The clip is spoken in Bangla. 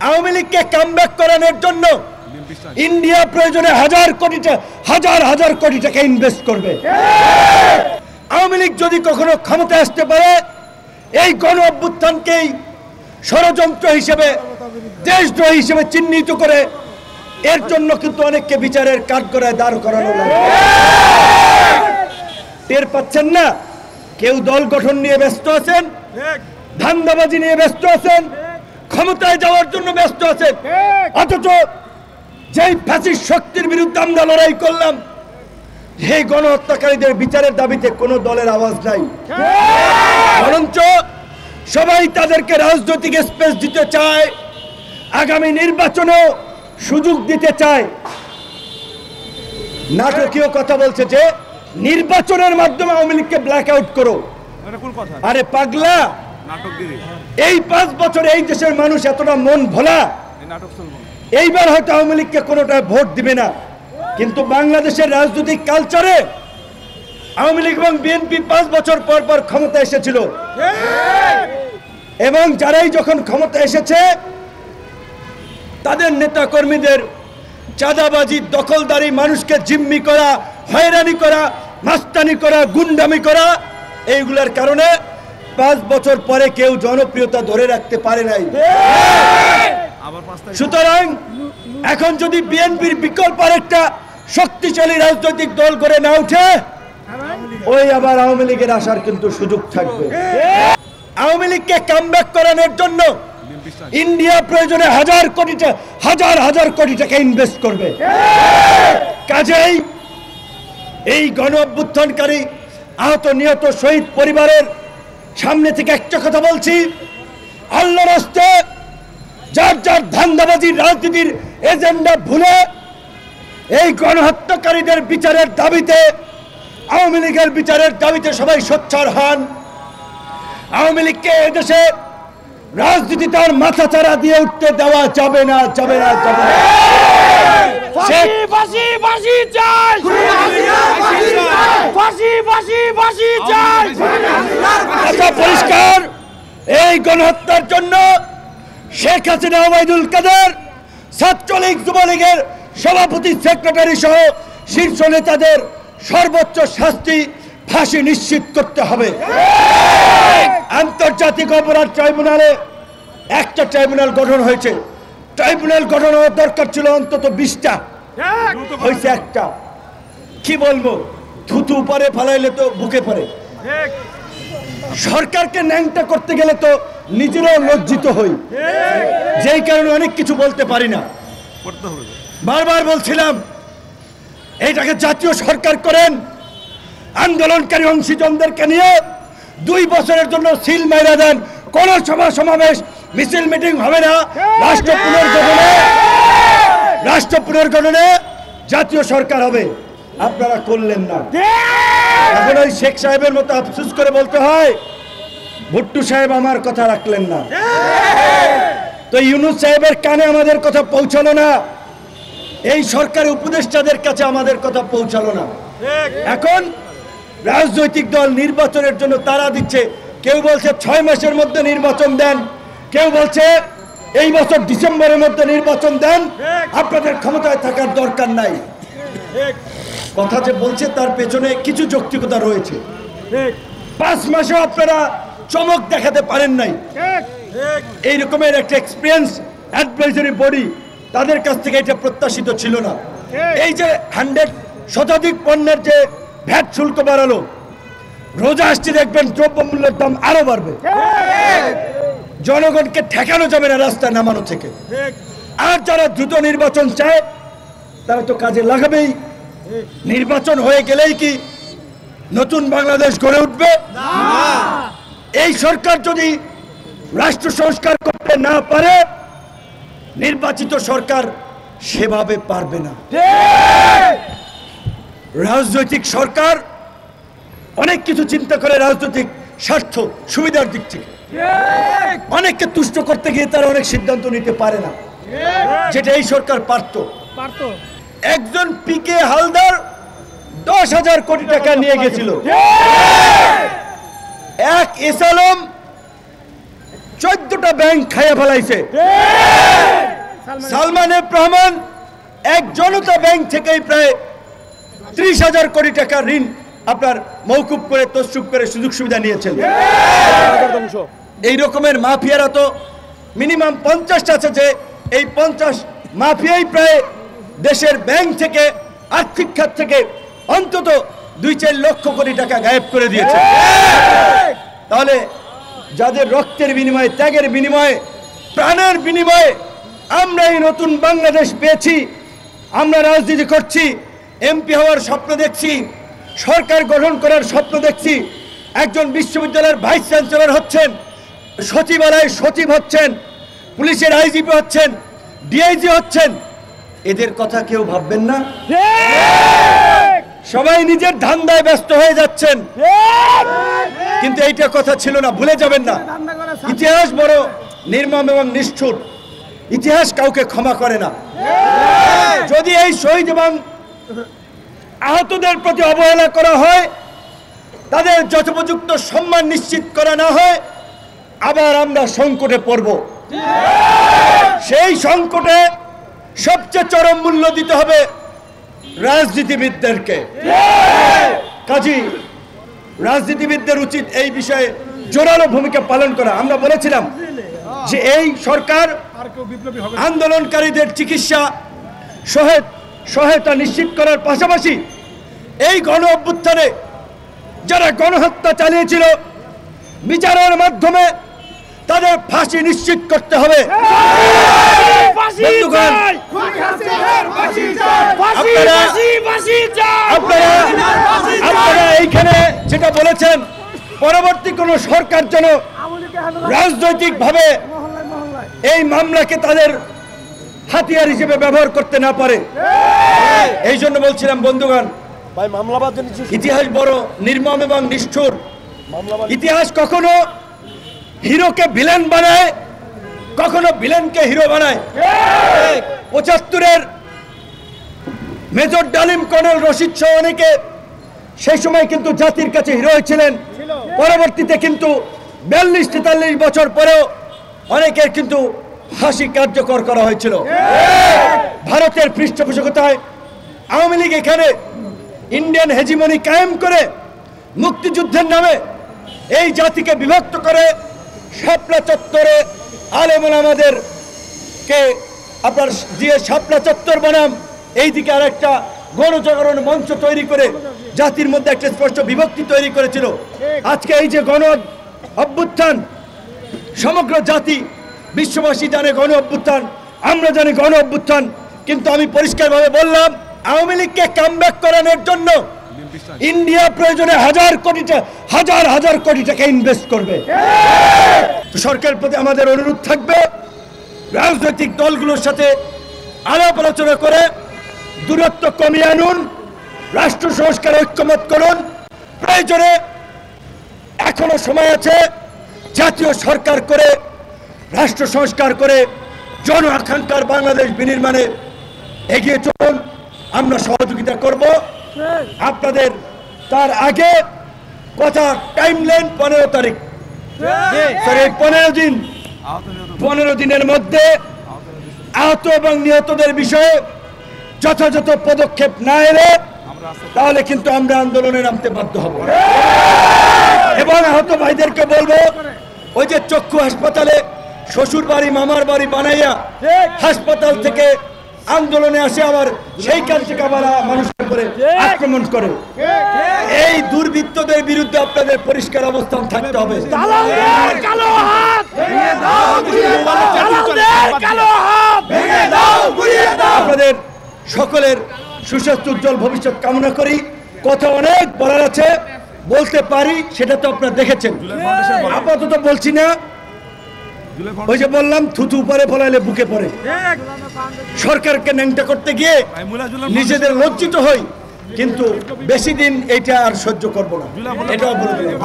আওয়ামী লীগকে কামব্যাক করানোর জন্য ইন্ডিয়া প্রয়োজনে হাজার কোটি টাকা ইনভেস্ট করবে। আওয়ামী লীগ যদি কখনো ক্ষমতায় আসতে পারে, এই গণ অভ্যুত্থানকেই ষড়যন্ত্র হিসেবে, দেশদ্রোহী হিসেবে চিহ্নিত করে এর জন্য কিন্তু অনেককে বিচারের কাঠগড়ায় দাঁড় করানো লাগে। টের পাচ্ছেন না? কেউ দল গঠন নিয়ে ব্যস্ত আছেন, ধান্দাবাজি নিয়ে ব্যস্ত আছেন, ক্ষমতায় যাওয়ার জন্য ব্যস্ত আছেন। অথচ যেই ফ্যাসিস্ট শক্তির বিরুদ্ধে আমরা লড়াই করলাম, সেই গণহত্যাকারীদের বিচারের দাবিতে কোনো দলের আওয়াজ নাই। বরঞ্চ সবাই তাদেরকে রাজনৈতিক স্পেস দিতে চায়, আগামী নির্বাচনেও সুযোগ দিতে চায়। নাটকীয় কথা বলছে যে নির্বাচনের মাধ্যমে আওয়ামী লীগকে ব্ল্যাক আউট করো। আরে পাগলা, এই 5 বছরে এই দেশের মানুষ এতটা মন ভোলা, এইবার হয়তো আওয়ামী লীগকে কোনোটা ভোট দিবে না, কিন্তু বাংলাদেশের রাজনৈতিক কালচারে আওয়ামী লীগ এবং বিএনপি 5 বছর পর পর ক্ষমতা এসেছিল, এবং যারাই যখন ক্ষমতা এসেছে তাদের নেতা কর্মীদের চাঁদাবাজি, দখলদারি, মানুষকে জিম্মি করা, হয়রানি করা, মাস্তানি করা, গুন্ডামি করা, এইগুলোর কারণে 5 বছর পরে কেউ জনপ্রিয়তা ধরে রাখতে পারে নাই। সুতরাং এখন যদি বিএনপির বিকল্প আরেকটা শক্তিশালী রাজনৈতিক দল করে না উঠে, ওই আবার আওয়ামী লীগের আসার কিন্তু সুযোগ থাকবে। আওয়ামী লীগকে কামব্যাক করানোর জন্য ইন্ডিয়া প্রয়োজনে হাজার কোটি টাকা ইনভেস্ট করবে। কাজেই এই গণ অভ্যুত্থানকারী আহত নিহত শহীদ পরিবারের সামনে থেকে একটা কথা বলছি, আল্লাহর রাস্তে যার ধান্দাবাজির রাজনীতির এজেন্ডা ভুলে এই গণহত্যাকারীদের বিচারের দাবিতে, আওয়ামী লীগের বিচারের দাবিতে সবাই সোচ্চার হন। আওয়ামী লীগকে এদেশে রাজনীতি তার মাথা চারা দিয়ে উঠতে দেওয়া যাবে না। পরিষ্কার, এই গণহত্যার জন্য শেখ হাসিনা, ওবায়দুল কাদের, ছাত্রলীগ, যুবলীগের সভাপতি, সেক্রেটারি সহ শীর্ষ নেতাদের সর্বোচ্চ শাস্তি, ফাঁসি নিশ্চিত করতে হবে। আন্তর্জাতিক অপরাধ ট্রাইব্যুনালে একটা ট্রাইব্যুনাল গঠন হয়েছে, ট্রাইব্যুনাল গঠন হওয়ার দরকার ছিল অন্তত 20টা, হয়েছে একটা। কি বলবো, থুতু পরে ফালাইলে তো বুকে পড়ে। সরকারকে ন্যাংটা করতে গেলে তো নিজেরাও লজ্জিত হই, যেই কারণে অনেক কিছু বলতে পারি না। বারবার বলছিলাম এইটাকে জাতীয় সরকার করেন, আন্দোলনকারী অংশীজনদেরকে নিয়ে 2 বছরের জন্য সিল মাইরা দেন, কোন সভা সমাবেশ মিছিল মিটিং হবে না, রাষ্ট্র পুনর্গঠনে জাতীয় সরকার হবে। আপনারা করলেন না। এখন ওই শেখ সাহেবের মতো আফসোস করে বলতে হয়, ভুট্টু সাহেব আমার কথা রাখলেন না, তো ইউনূস সাহেবের কানে আমাদের কথা পৌঁছালো না, এই সরকারের উপদেষ্টাদের কাছে আমাদের কথা পৌঁছালো না। এখন রাজনৈতিক দল নির্বাচনের জন্য তারা দিচ্ছে, কেউ বলছে 6 মাসের মধ্যে নির্বাচন দেন, কেউ বলছে এই বছর ডিসেম্বরের মধ্যে নির্বাচন দেন, আপনাদের ক্ষমতায় থাকার দরকার নাই। কথা যে বলছে তার পেছনে কিছু যৌক্তিকতা রয়েছে। 5 মাসেও আপনারা চমক দেখাতে পারেন নাই। এই রকমের একটা এক্সপিরিয়েন্স অ্যাডভাইজারি বডি, তাদের কাছ থেকে এটা প্রত্যাশিত ছিল না। এই যে 100 শতাধিক পণ্যের যে ভ্যাট শুল্ক বাড়ালো, রোজা আসছে দেখবেন দ্রব্যমূল্যের দাম আরো বাড়বে, জনগণকে ঠেকানো যাবে না রাস্তায় নামানো থেকে। আর যারা দ্রুত নির্বাচন চায় তারা তো কাজে লাগাবেই। নির্বাচন হয়ে গেলেই কি নতুন বাংলাদেশ গড়ে উঠবে? এই সরকার যদি রাষ্ট্র সংস্কার করতে না পারে, নির্বাচিত সরকার সেভাবে পারবে না। রাজনৈতিক সরকার অনেক কিছু চিন্তা করে, রাজনৈতিক স্বার্থ সুবিধার দিক থেকে অনেককে তুষ্ট করতে গিয়ে তারা অনেক সিদ্ধান্ত নিতে পারে না, যেটা এই সরকার পারত। একজন পিকে হালদার 10,000 কোটি টাকা নিয়ে গেছিল, এক এস আলম 14টা ব্যাংক খাইয়া ফেলাইছে। সালমান এফ রহমান এক জনতা ব্যাংক থেকেই প্রায় 30,000 কোটি টাকা ঋণ আপনার মওকুফ করে তসরুফ করে সুযোগ সুবিধা নিয়েছেন। এই রকমের মাফিয়ারা তো মিনিমাম 50টা আছে, যে এই 50 মাফিয়াই প্রায় দেশের ব্যাংক থেকে আর্থিক খাত থেকে অন্তত 2-4 লক্ষ কোটি টাকা গায়েব করে দিয়েছে। তাহলে যাদের রক্তের বিনিময়ে, ত্যাগের বিনিময়ে, প্রাণের বিনিময়ে আমরা এই নতুন বাংলাদেশ পেয়েছি, আমরা রাজনীতি করছি, এমপি হওয়ার স্বপ্ন দেখছি, সরকার গঠন করার স্বপ্ন দেখছি, একজন বিশ্ববিদ্যালয়ের ভাইস চ্যান্সেলর হচ্ছেন, সচিবালয়ে সচিব হচ্ছেন, পুলিশের আইজিপি হচ্ছেন, ডিআইজি হচ্ছেন, এদের কথা কেউ ভাববেন না? সবাই নিজের ধান্দায় ব্যস্ত হয়ে যাচ্ছেন, কিন্তু এইটা কথা ছিল না, ভুলে যাবেন না। ইতিহাস বড় নির্মম এবং নিষ্ঠুর, ইতিহাস কাউকে ক্ষমা করে না। যদি এই শহীদ এবং আহতদের প্রতি অবহেলা করা হয়, তাদের যথোপযুক্ত সম্মান নিশ্চিত করা না হয়, আবার আমরা সংকটে পড়ব। সেই সংকটে সবচেয়ে চরম মূল্য দিতে হবে রাজনীতিবিদদেরকে। কাজী রাজনীতিবিদদের উচিত এই বিষয়ে জোরালো ভূমিকা পালন করা। আমরা বলেছিলাম যে এই সরকার আন্দোলনকারীদের চিকিৎসা সহায়তা নিশ্চিত করার পাশাপাশি এই গণ অভ্যুত্থানে যারা গণহত্যা চালিয়েছিল, বিচারের মাধ্যমে তাদের ফাঁসি নিশ্চিত করতে হবে। আপনারা এইখানে যেটা বলেছেন, পরবর্তী কোন সরকার যেন রাজনৈতিক ভাবে এই মামলাকে তাদের হাতিয়ার হিসেবে ব্যবহার করতে না পারে। এই জন্য বলছিলাম বন্ধুগণ, ইতিহাস বড় নির্মম এবং নিষ্ঠুর। ইতিহাস কখনো হিরোকে ভিলেন বানায়, কখনো ভিলেনকে হিরো বানায়। 75-এর মেজর ডালিম, কর্নেল রশিদ সহ অনেকে সেই সময় কিন্তু জাতির কাছে হিরো হয়েছিলেন। পরবর্তীতে কিন্তু 42-43 বছর পরেও অনেকের কিন্তু ফাঁসি কার্যকর করা হয়েছিল। ভারতের পৃষ্ঠপোষকতায় আওয়ামী লীগ এখানে ইন্ডিয়ান হেজিমনি কায়েম করে মুক্তিযুদ্ধের নামে এই জাতিকে বিভক্ত করে শাপলা চত্বরে আলেমুল আমাদেরকে আপনার দিয়ে শাপলা চত্বর বানাম, এইদিকে আর একটা গণজাগরণ মঞ্চ তৈরি করে জাতির মধ্যে একটা স্পষ্ট বিভক্তি তৈরি করেছিল। আজকে এই যে গণ অভ্যুত্থান, সমগ্র জাতি বিশ্ববাসী জানে গণ অভ্যুত্থান, আমরা জানি গণ অভ্যুত্থান, কিন্তু আমি পরিষ্কারভাবে বললাম, আওয়ামী লীগকে কামব্যাক করানোর জন্য ইন্ডিয়া প্রয়োজনে হাজার কোটি টাকা ইনভেস্ট করবে। সরকারের প্রতি আমাদের অনুরোধ থাকবে, রাজনৈতিক দলগুলোর সাথে আলাপ আলোচনা করে দূরত্ব কমিয়ে আনুন, রাষ্ট্র সংস্কার ঐক্যমত করুন। প্রয়োজনে এখনো সময় আছে, জাতীয় সরকার করে রাষ্ট্র সংস্কার করে জন আকাঙ্ক্ষার বাংলাদেশ বিনির্মাণে এগিয়ে চলুন। আমরা সহযোগিতা করব আপনাদের। তার আগে কথা টাইমলাইন 15 তারিখ, 15 দিনের মধ্যে আহত এবং নিহতদের বিষয়ে যথাযথ পদক্ষেপ না এলে তাহলে কিন্তু আমরা আন্দোলনে নামতে বাধ্য হব। এবং আহত ভাইদেরকে বলবো, ওই যে চক্ষু হাসপাতালে শ্বশুর বাড়ি মামার বাড়ি বানাইয়া হাসপাতাল থেকে আন্দোলনে আসে, আবার সেইখান থেকে আবার মানুষের উপরে আক্রমণ করে, এই দুর্বৃত্তদের বিরুদ্ধে আপনাদের পরিষ্কার অবস্থান থাকতে হবে। আপনাদের সকলের সুস্বাস্থ্য উজ্জ্বল ভবিষ্যৎ কামনা করি। কথা অনেক বলার আছে, বলতে পারি, সেটা তো আপনারা দেখেছেন, আপাতত বলছি না। ওই যে বললাম, থুতু উপরে ফলাইলে বুকে পড়ে। সরকারকে ন্যাংটা করতে গিয়ে নিজেদের লজ্জিত হই, কিন্তু বেশি দিন এটা আর সহ্য করব না, এটাও বলে দিলাম।